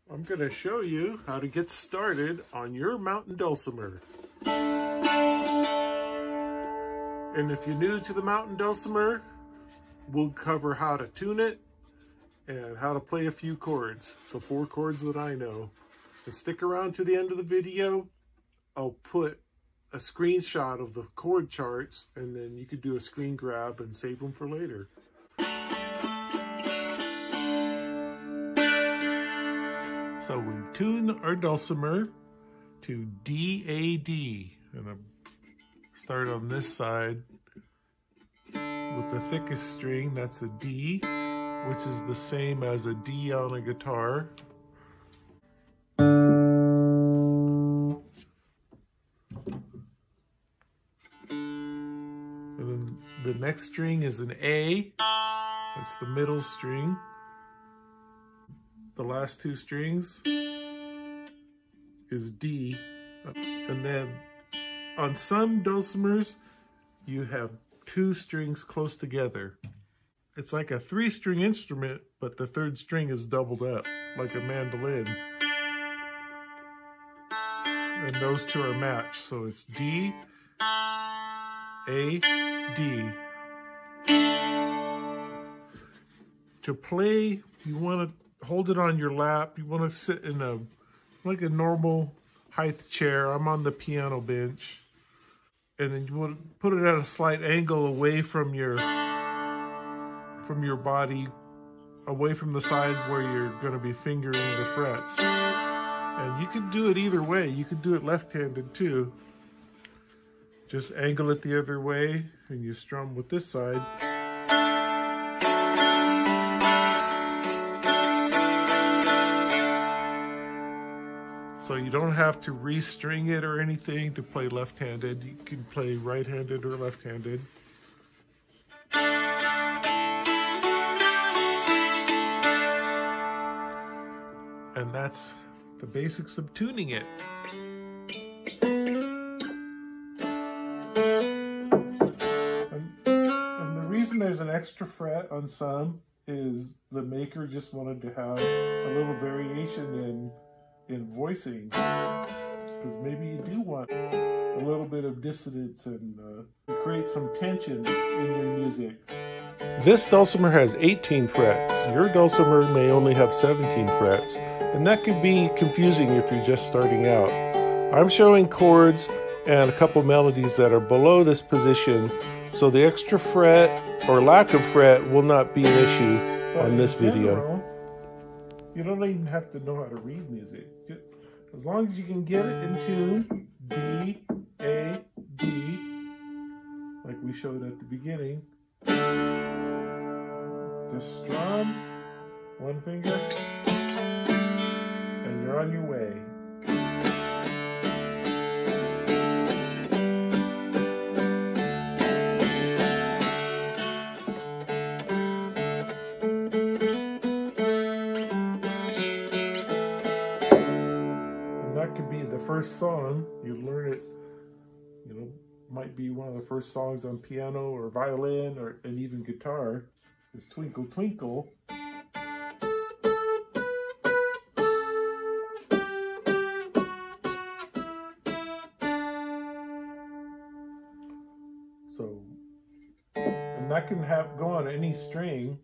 I'm going to show you how to get started on your Mountain Dulcimer. And if you're new to the Mountain Dulcimer, we'll cover how to tune it and how to play a few chords. So 4 chords that I know. And stick around to the end of the video. I'll put a screenshot of the chord charts, and then you could do a screen grab and save them for later. So we tune our dulcimer to D-A-D, and I'll start on this side with the thickest string. That's a D, which is the same as a D on a guitar. And then the next string is an A. That's the middle string. The last 2 strings is D. And then on some dulcimers, you have 2 strings close together. It's like a 3-string instrument, but the 3rd string is doubled up, like a mandolin. And those 2 are matched, so it's D, A, D. To play, you want to hold it on your lap. You want to sit in like a normal height chair. I'm on the piano bench. And then you want to put it at a slight angle away from your body, away from the side where you're going to be fingering the frets. And you can do it either way. You could do it left-handed too. Just angle it the other way and you strum with this side. So you don't have to restring it or anything to play left-handed. You can play right-handed or left-handed. And that's the basics of tuning it. And the reason there's an extra fret on some is the maker just wanted to have a little variation in voicing, because maybe you do want a little bit of dissonance and create some tension in your music. This dulcimer has 18 frets. Your dulcimer may only have 17 frets, and that could be confusing if you're just starting out. I'm showing chords and a couple melodies that are below this position, so the extra fret or lack of fret will not be an issue on this video. You don't even have to know how to read music. As long as you can get it in tune, D, A, D, like we showed at the beginning. Just strum, 1 finger, and you're on your way. Could be the first song. You learn it, might be one of the first songs on piano or violin and even guitar is Twinkle, Twinkle. So, and that can go on any string.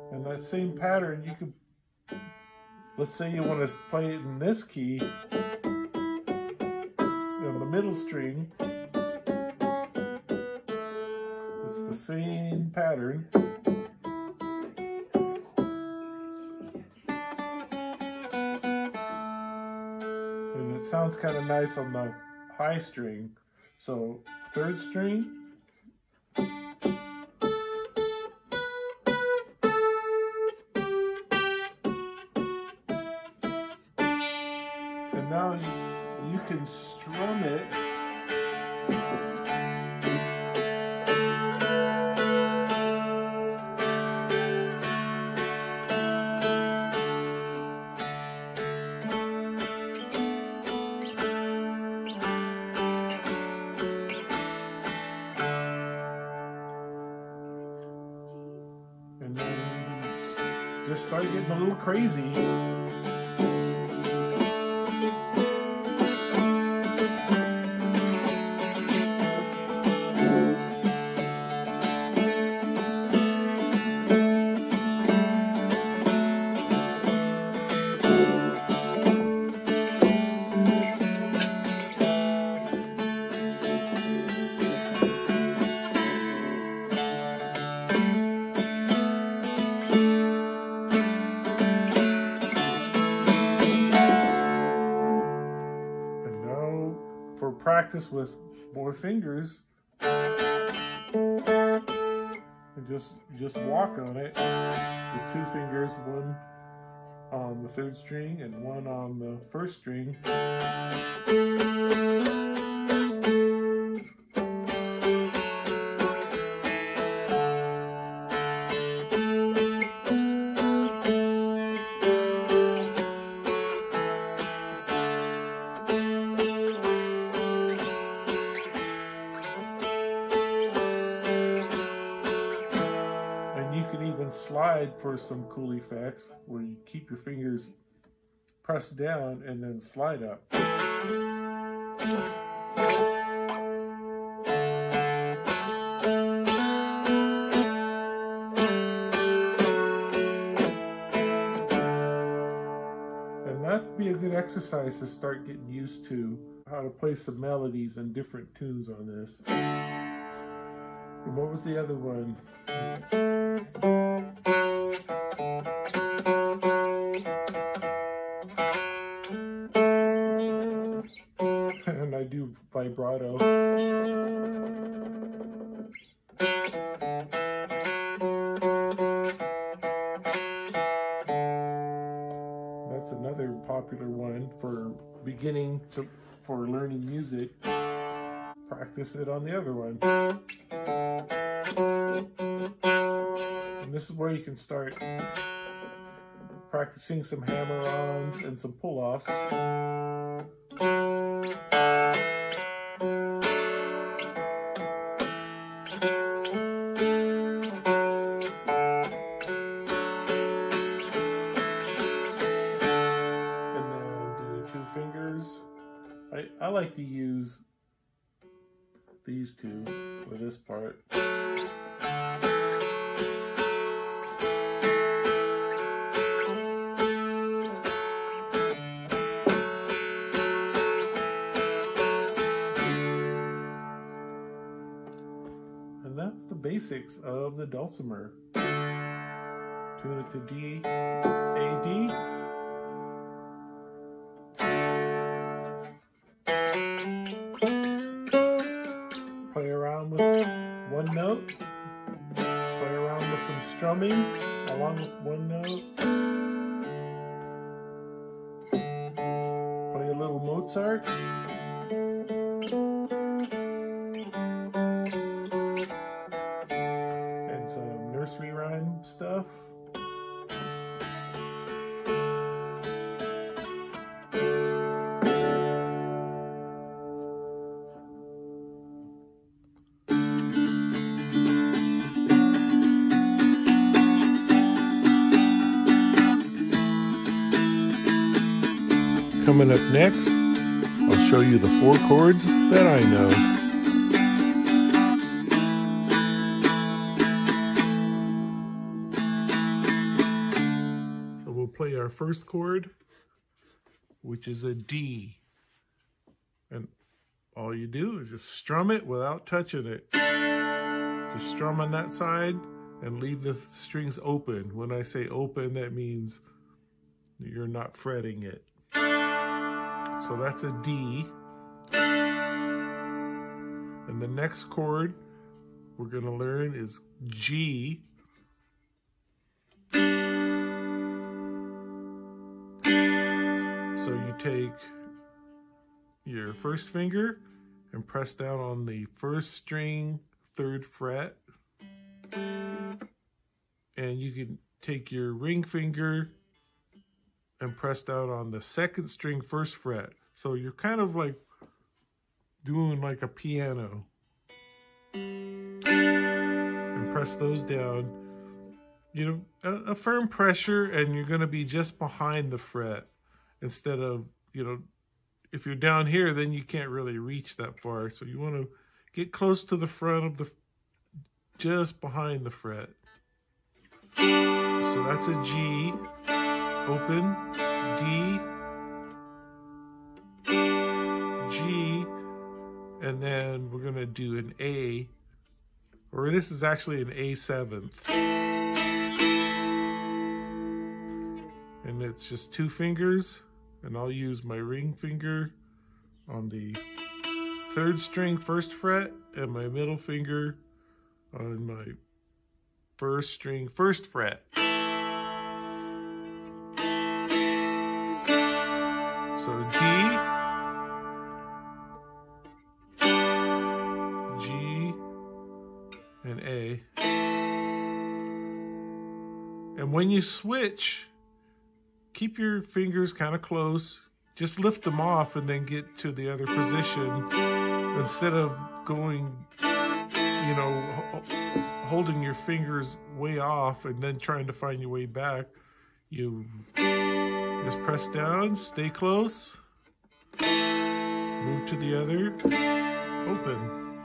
And that same pattern, you could, let's say you want to play it in this key, on the middle string, it's the same pattern. And it sounds kind of nice on the high string. So 3rd string, and now you can strum it just start getting a little crazy. For practice with more fingers, and just walk on it with 2 fingers, one on the 3rd string and one on the 1st string. Slide for some cool effects where you keep your fingers pressed down and then slide up. And that'd be a good exercise to start getting used to how to play some melodies and different tunes on this. And what was the other one? And I do vibrato. That's another popular one for for learning music. Practice it on the other one. And this is where you can start practicing some hammer-ons and some pull-offs. And then do 2 fingers. I like to use these 2 for this part. And that's the basics of the dulcimer. Tune it to D, A, D. Play around with one note. Play around with some strumming along with one note. Play a little Mozart. And some nursery rhyme stuff. Coming up next, I'll show you the 4 chords that I know. So we'll play our first chord, which is a D. And all you do is just strum it without touching it. Just strum on that side and leave the strings open. When I say open, that means you're not fretting it. So that's a D. And the next chord we're going to learn is G. So you take your first finger and press down on the 1st string, 3rd fret. And you can take your ring finger and press down on the 2nd string, 1st fret. So you're kind of like doing like a piano. And press those down. you know, a firm pressure, and you're going to be just behind the fret instead of, you know, if you're down here, then you can't really reach that far. So you want to get close to the front of the, just behind the fret. So that's a G, open, D, G, and then we're going to do an A, or this is actually an A7th. And it's just 2 fingers, and I'll use my ring finger on the 3rd string 1st fret and my middle finger on my 1st string 1st fret. So G, G, and A. And when you switch, keep your fingers kind of close. Just lift them off and then get to the other position. Instead of going, you know, holding your fingers way off and then trying to find your way back, you just press down, stay close, move to the other, open.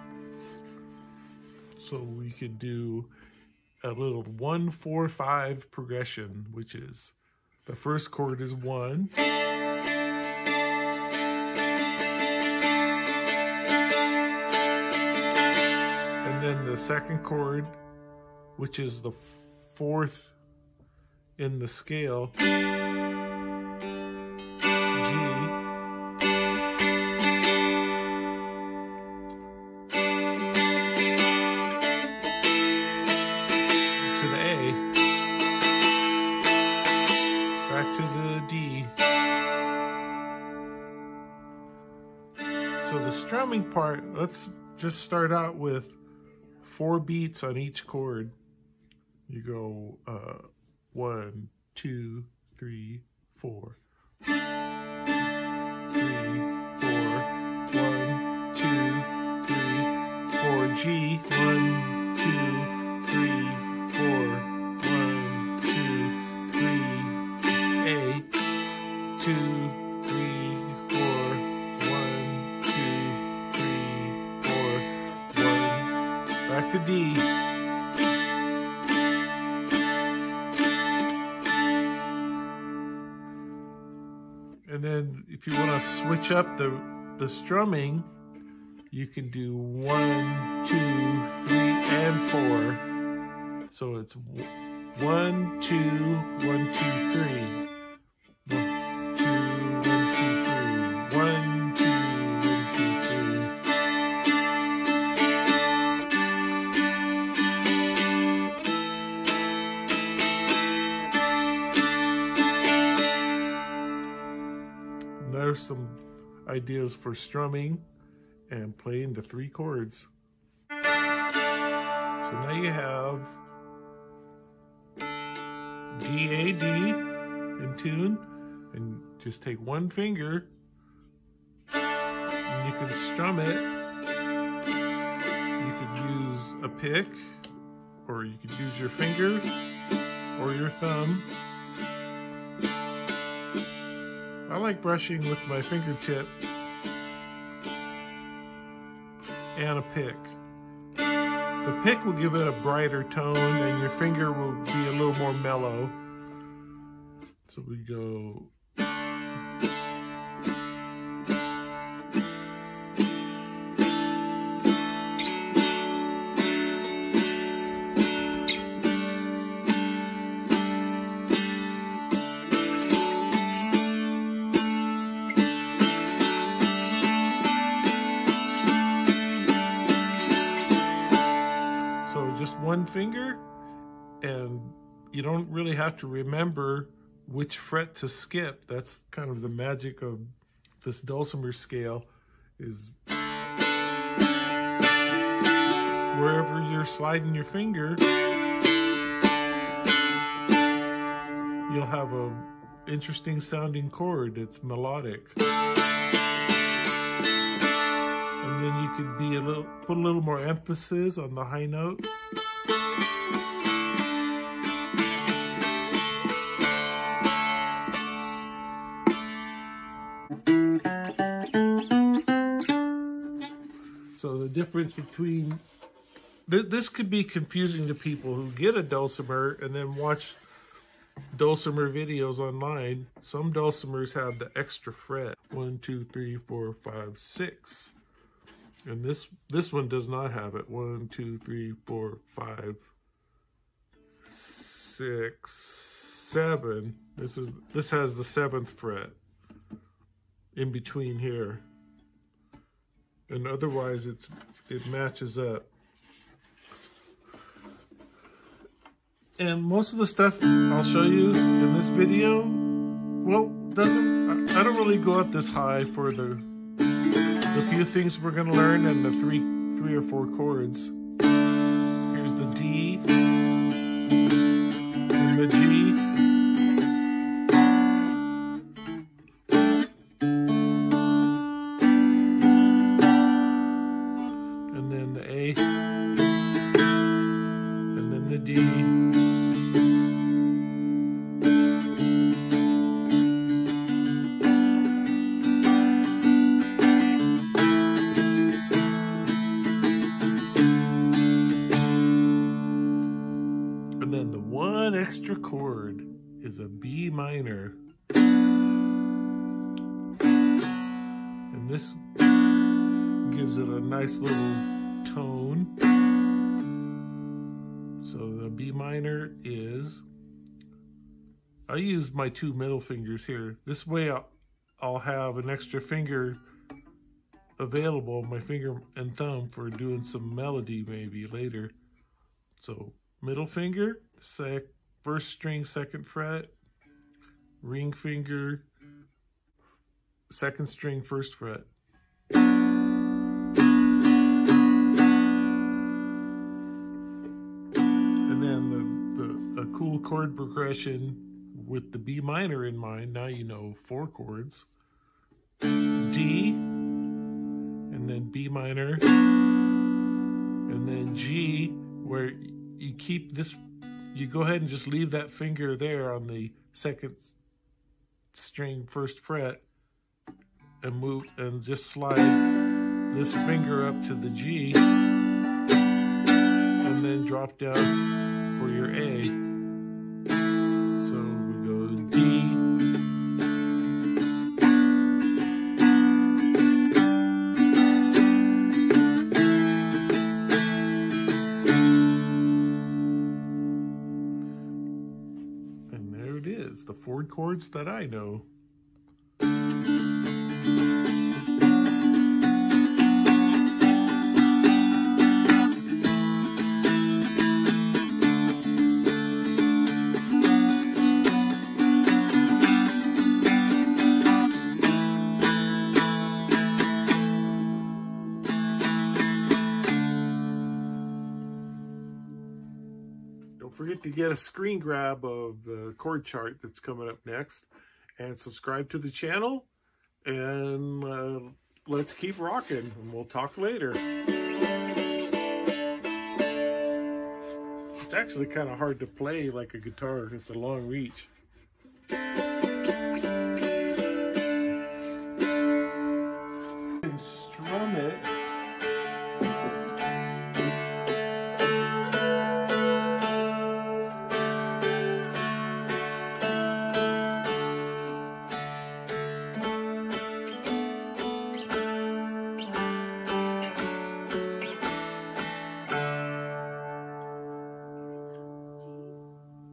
So we could do a little 1-4-5 progression, which is the first chord is 1. And then the second chord, which is the 4th in the scale, G. To the A. Back to the D. So the strumming part, let's just start out with 4 beats on each chord. You go 1, 2, 3, 4. 3, 4, 1, 2, 3, 4. G, 1, 2, 3, 4. 1, 2, 3. A, 2, 3, 4. 1, 2, 3, 4. 1. Back to D. And then if you want to switch up the strumming, you can do 1, 2, 3, and 4. So it's 1, 2, 1, 2, 3. 1, 2, 1, 2, 3. 1, 2, 1, 2, 3. There's some ideas for strumming and playing the 3 chords. So now you have D, A, D in tune, and just take 1 finger and you can strum it. You could use a pick, or you could use your finger or your thumb. I like brushing with my fingertip and a pick. The pick will give it a brighter tone, and your finger will be a little more mellow. So we go. Just 1 finger, and you don't really have to remember which fret to skip. That's kind of the magic of this dulcimer scale, is wherever you're sliding your finger, you'll have a interesting sounding chord. It's melodic. And then you could be put a little more emphasis on the high note. difference between... This could be confusing to people who get a dulcimer and then watch dulcimer videos online. Some dulcimers have the extra fret. 1, 2, 3, 4, 5, 6. And this one does not have it. 1, 2, 3, 4, 5, 6, 7. This has the 7th fret in between here. And otherwise it matches up. And most of the stuff I'll show you in this video, well, I don't really go up this high for the few things we're going to learn and the three or four chords. Here's the D and the G. And then the A. And then the D. Extra chord is a B minor, and this gives it a nice little tone. So the B minor is, I use my 2 middle fingers here. This way I'll have an extra finger available, my finger and thumb, for doing some melody maybe later. So middle finger, first string, 2nd fret, ring finger, 2nd string, 1st fret. And then a cool chord progression with the B minor in mind. Now you know 4 chords. D, and then B minor, and then G, where you keep this. You go ahead and just leave that finger there on the 2nd string, 1st fret, and move and just slide this finger up to the G, and then drop down for your A. So we go D, the 4 chords that I know. Don't forget to get a screen grab of the chord chart that's coming up next, and subscribe to the channel, and let's keep rocking, and we'll talk later. It's actually kind of hard to play like a guitar. It's a long reach. And strum it.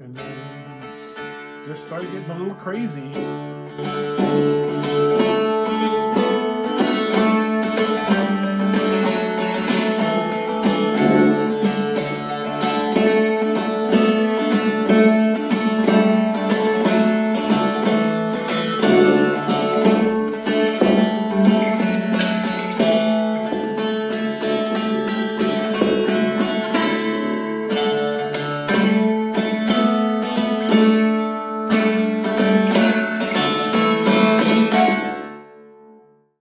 And then just start getting a little crazy.